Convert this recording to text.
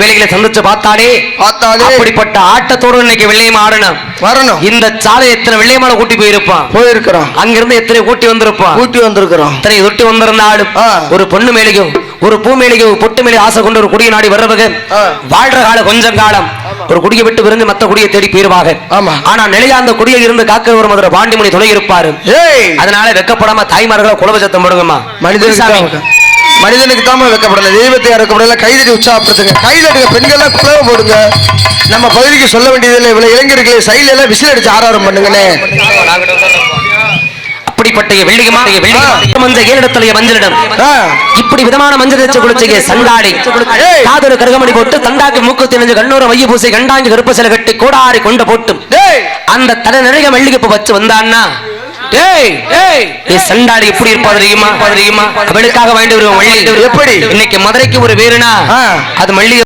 வேலைகளை சந்திச்சு பார்த்தாலே அப்படிப்பட்ட ஆட்டத்தோடு இன்னைக்கு வெள்ளையம்மா ஆடணும் வரணும். இந்த சாலை எத்தனை வெள்ளையம்மாவை கூட்டி போயிருக்கிறோம். அங்கிருந்து எத்தனை கூட்டி வந்திருக்கிறோம். இத்தனை தொட்டி வந்திருந்தாலும் ஒரு பொண்ணு மேலேயோ ஒரு பூ மேலேயோ பொட்டு மேலே ஆசை கொண்டு ஒரு குடியை நாடி வர்றவங்க வாழ்ற காலம் கொஞ்சம் காலம் ஒரு குடியை விட்டு விருந்து மத்த குடியை தேடி போயிருவாங்க. ஆனா நிலையா அந்த குடியை இருந்து காக்க ஒரு மதுரை பாண்டிமணி துணை இருப்பாரு. அதனால வெக்கப்படாம தாய்மார்களை குலபசத்தம் போடுங்கம்மா. மனிதனுக்கு தாம வைக்கப்படல, தெய்வத்தை இறக்கப்படல. கைதட்டி உற்சாகப்படுத்துங்க, கைதட்டுங்க, பெண்கள் குலவை போடுங்க. நம்ம பகுதிக்கு சொல்ல வேண்டியதில்லை. இவ்வளவு இளைஞர்களே சைட்ல எல்லாம் விசில் அடிச்சு ஆராரம் பண்ணுங்கண்ணே. அப்படிப்பட்ட வெள்ளிகமா மஞ்சள் ஏழிடத்துல மஞ்சளிடம் இப்படி விதமான மஞ்சள் வச்சு குளிச்சீங்க சண்டாடி காதொரு கருகமணி போட்டு தண்டாக்கு மூக்கு திணிஞ்சு கண்ணூர மைய பூசை கண்டாங்கி கருப்ப சில கட்டி கோடாரி கொண்ட போட்டு அந்த தலை நிறைய மல்லிகைப்பூ வச்சு வந்தான்னா சண்டாடி எப்படி இருப்பா தெரியுமா? அவளுக்காக வேண்டி வருவோம். எப்படி இன்னைக்கு மதுரைக்கு ஒரு வேறுனா அது மல்லிகை